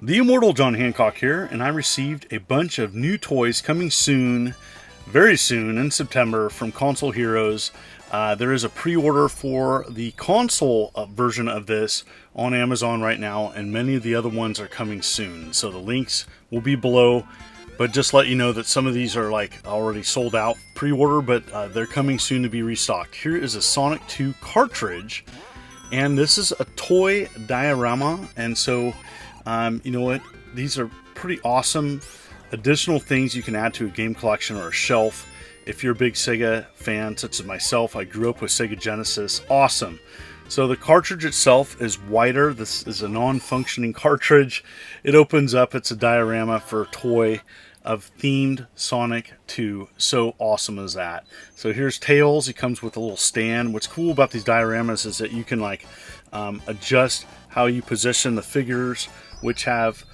The immortal John Hancock here, and I received a bunch of new toys coming soon, very soon in September from Console Heroes. There is a pre-order for the console version of this on Amazon right now, and many of the other ones are coming soon. So the links will be below, but just let you know that some of these are like already sold out pre-order, but they're coming soon to be restocked. Here is a Sonic 2 cartridge, and this is a toy diorama, and so you know what? These are pretty awesome additional things you can add to a game collection or a shelf. If you're a big Sega fan, such as myself, I grew up with Sega Genesis. Awesome. So the cartridge itself is wider. This is a non-functioning cartridge. It opens up. It's a diorama for a toy of themed Sonic 2. So awesome is that. So here's Tails. He comes with a little stand. What's cool about these dioramas is that you can adjust how you position the figures, which have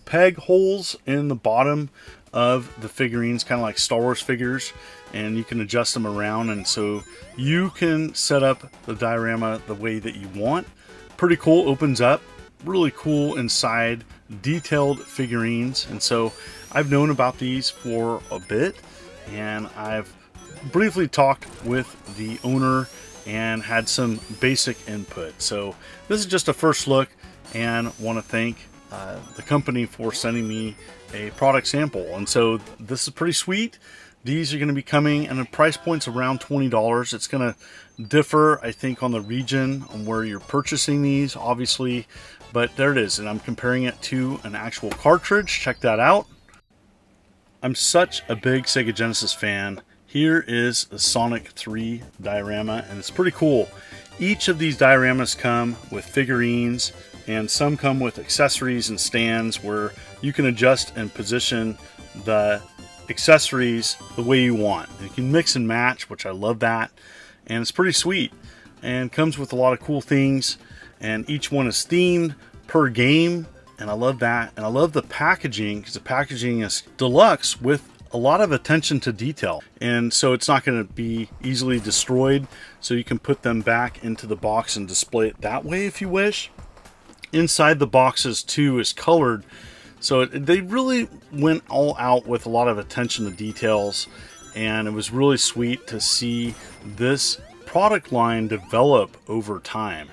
peg holes in the bottom of the figurines, kind of like Star Wars figures, and you can adjust them around, and so you can set up the diorama the way that you want. Pretty cool. Opens up, really cool inside, detailed figurines. And so I've known about these for a bit, and I've briefly talked with the owner and had some basic input. So this is just a first look, and want to thank the company for sending me a product sample. And so this is pretty sweet. These are going to be coming, and the price point's around $20. It's going to differ, I think, on the region on where you're purchasing these, obviously, but there it is. And I'm comparing it to an actual cartridge. Check that out. I'm such a big Sega Genesis fan. Here is the Sonic 3 diorama, and it's pretty cool. Each of these dioramas come with figurines, and some come with accessories and stands where you can adjust and position the accessories the way you want. You can mix and match, which I love that, and it's pretty sweet, and comes with a lot of cool things, and each one is themed per game, and I love that. And I love the packaging, because the packaging is deluxe with a lot of attention to detail, and so it's not going to be easily destroyed, so you can put them back into the box and display it that way if you wish. Inside the boxes too is colored, so they really went all out with a lot of attention to details, and it was really sweet to see this product line develop over time.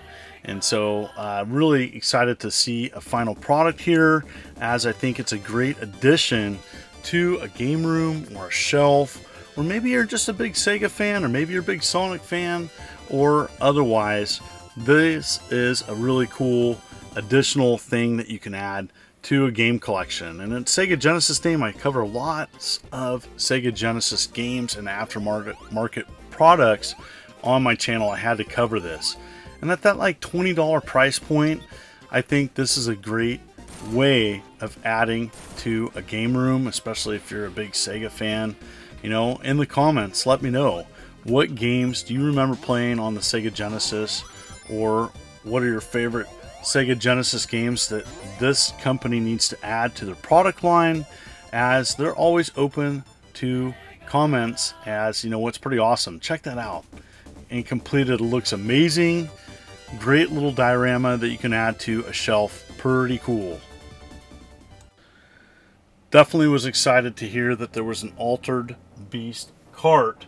And so really excited to see a final product here, as I think it's a great addition to a game room or a shelf, or maybe you're just a big Sega fan, or maybe you're a big Sonic fan, or otherwise. This is a really cool additional thing that you can add to a game collection. And in Sega Genesis name, I cover lots of Sega Genesis games and aftermarket products on my channel. I had to cover this, and at that like $20 price point, I think this is a great way of adding to a game room, especially if you're a big Sega fan. You know, in the comments, let me know, what games do you remember playing on the Sega Genesis, or what are your favorite Sega Genesis games that this company needs to add to their product line, as they're always open to comments, as you know, what's pretty awesome. Check that out. And completed, it looks amazing. Great little diorama that you can add to a shelf. Pretty cool. Definitely was excited to hear that there was an Altered Beast cart,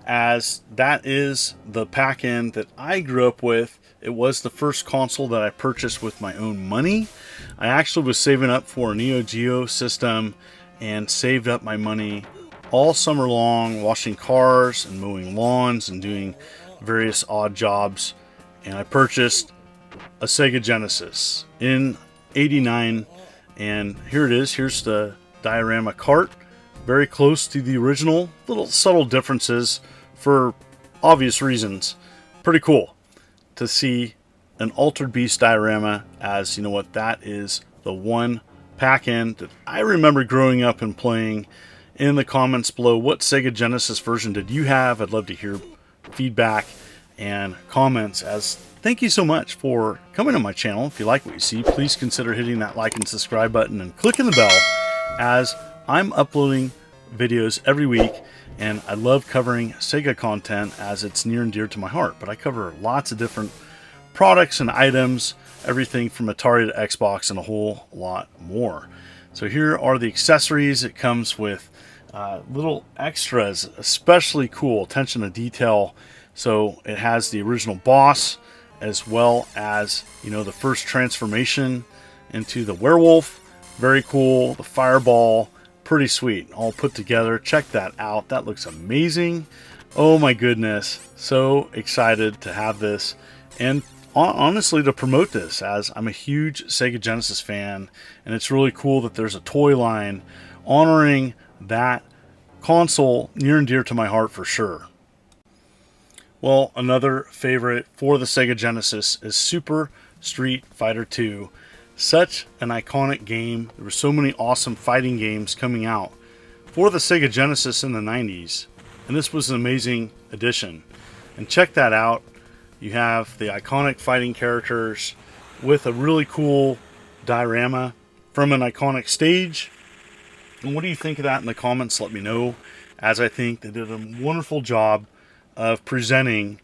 as that is the pack-in that I grew up with. It was the first console that I purchased with my own money. I actually was saving up for a Neo Geo system, and saved up my money all summer long, washing cars and mowing lawns and doing various odd jobs. And I purchased a Sega Genesis in '89, and here it is. Here's the diorama cart, very close to the original. Little subtle differences for obvious reasons. Pretty cool to see an Altered Beast diorama, as you know what, that is the one pack-in that I remember growing up and playing. In the comments below, what Sega Genesis version did you have? I'd love to hear feedback and comments. As thank you so much for coming to my channel. If you like what you see, please consider hitting that like and subscribe button and clicking the bell, as I'm uploading videos every week, and I love covering Sega content, as it's near and dear to my heart. But I cover lots of different products and items everything from Atari to Xbox and a whole lot more. So here are the accessories. It comes with little extras, especially cool, attention to detail. So it has the original boss, as well as, you know, the first transformation into the werewolf. Very cool. The fireball, pretty sweet, all put together. Check that out. That looks amazing. Oh my goodness, so excited to have this, and honestly to promote this, as I'm a huge Sega Genesis fan, and it's really cool that there's a toy line honoring that console, near and dear to my heart for sure. Well, another favorite for the Sega Genesis is Super Street Fighter 2. Such an iconic game. There were so many awesome fighting games coming out for the Sega Genesis in the 90s, and this was an amazing addition. And check that out. You have the iconic fighting characters with a really cool diorama from an iconic stage. And what do you think of that in the comments? Let me know, as I think they did a wonderful job of presenting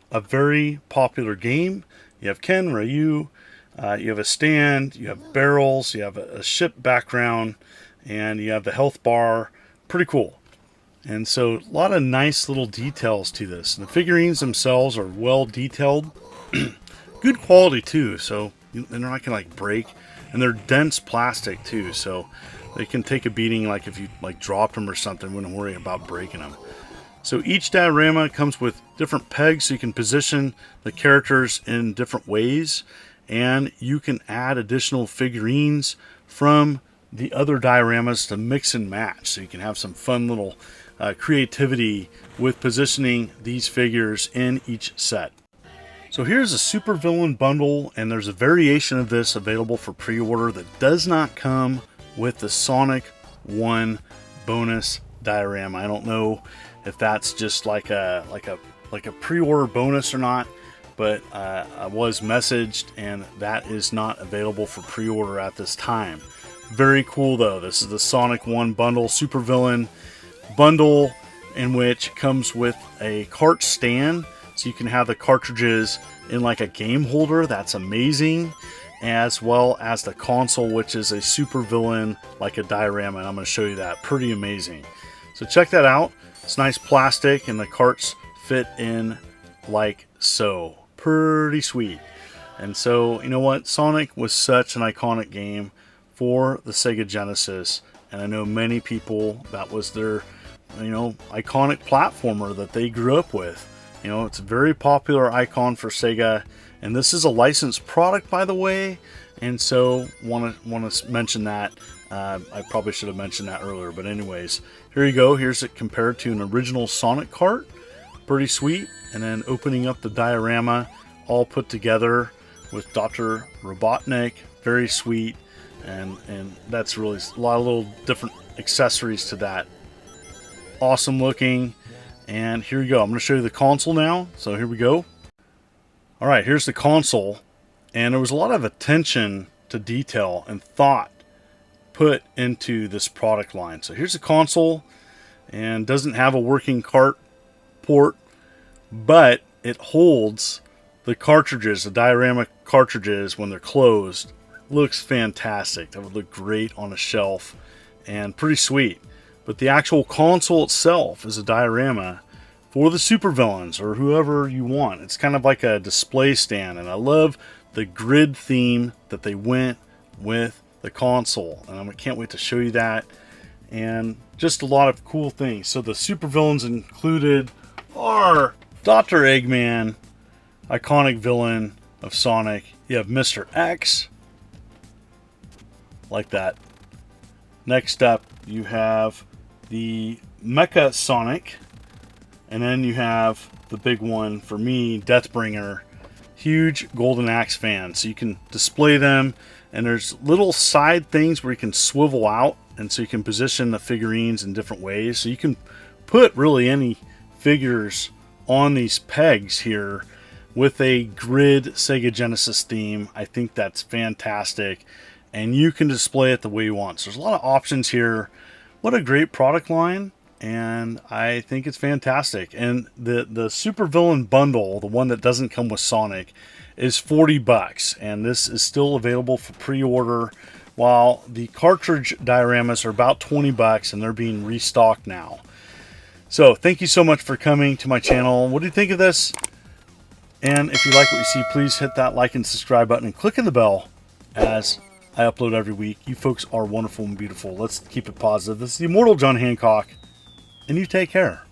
a very popular game. You have Ken, Ryu, you have a stand, you have barrels, you have a ship background, and you have the health bar. Pretty cool. And so a lot of nice little details to this. And the figurines themselves are well detailed. Good quality too, so they're not gonna like break. And they're dense plastic too, so they can take a beating, like if you like dropped them or something, wouldn't worry about breaking them. So each diorama comes with different pegs, so you can position the characters in different ways, and you can add additional figurines from the other dioramas to mix and match, so you can have some fun little creativity with positioning these figures in each set. So here's a Super Villain bundle, and there's a variation of this available for pre-order that does not come with the Sonic 1 bonus diorama. I don't know if that's just like a pre-order bonus or not, but I was messaged, and that is not available for pre-order at this time. Very cool though. This is the Sonic 1 bundle, Super Villain bundle, in which comes with a cart stand, so you can have the cartridges in like a game holder. That's amazing. As well as the console, which is a Super Villain, like a diorama, and I'm going to show you that. Pretty amazing. So check that out. It's nice plastic, and the carts fit in like so. Pretty sweet. And so, you know what? Sonic was such an iconic game for the Sega Genesis, and I know many people, that was their, you know, iconic platformer that they grew up with. You know, it's a very popular icon for Sega, and this is a licensed product, by the way, and so want to mention that. I probably should have mentioned that earlier, but anyways, here you go. Here's it compared to an original Sonic cart. Pretty sweet. And then opening up the diorama, all put together with Dr. Robotnik. Very sweet. And that's really a lot of little different accessories to that. Awesome looking. And here you go. I'm going to show you the console now. So here we go. All right, here's the console. And there was a lot of attention to detail and thought put into this product line. So here's the console, and doesn't have a working cart port, but it holds the cartridges, the diorama cartridges, when they're closed. Looks fantastic. That would look great on a shelf, and pretty sweet. But the actual console itself is a diorama for the supervillains, or whoever you want. It's kind of like a display stand, and I love the grid theme that they went with the console, and I can't wait to show you that. And just a lot of cool things. So the supervillains included are Dr. Eggman, iconic villain of Sonic. You have Mr. X, like that. Next up, you have the Mecha Sonic, and then you have the big one for me, Deathbringer. Huge Golden Axe fan, so you can display them, and there's little side things where you can swivel out, and so you can position the figurines in different ways. So you can put really any figures on these pegs here with a grid Sega Genesis theme. I think that's fantastic, and you can display it the way you want. So there's a lot of options here. What a great product line, and I think it's fantastic. And the Super Villain bundle, the one that doesn't come with Sonic, is $40, and this is still available for pre-order, while the cartridge dioramas are about $20 and they're being restocked now. So thank you so much for coming to my channel. What do you think of this? And if you like what you see, please hit that like and subscribe button and click on the bell as I upload every week. You folks are wonderful and beautiful. Let's keep it positive. This is the immortal John Hancock, and you take care.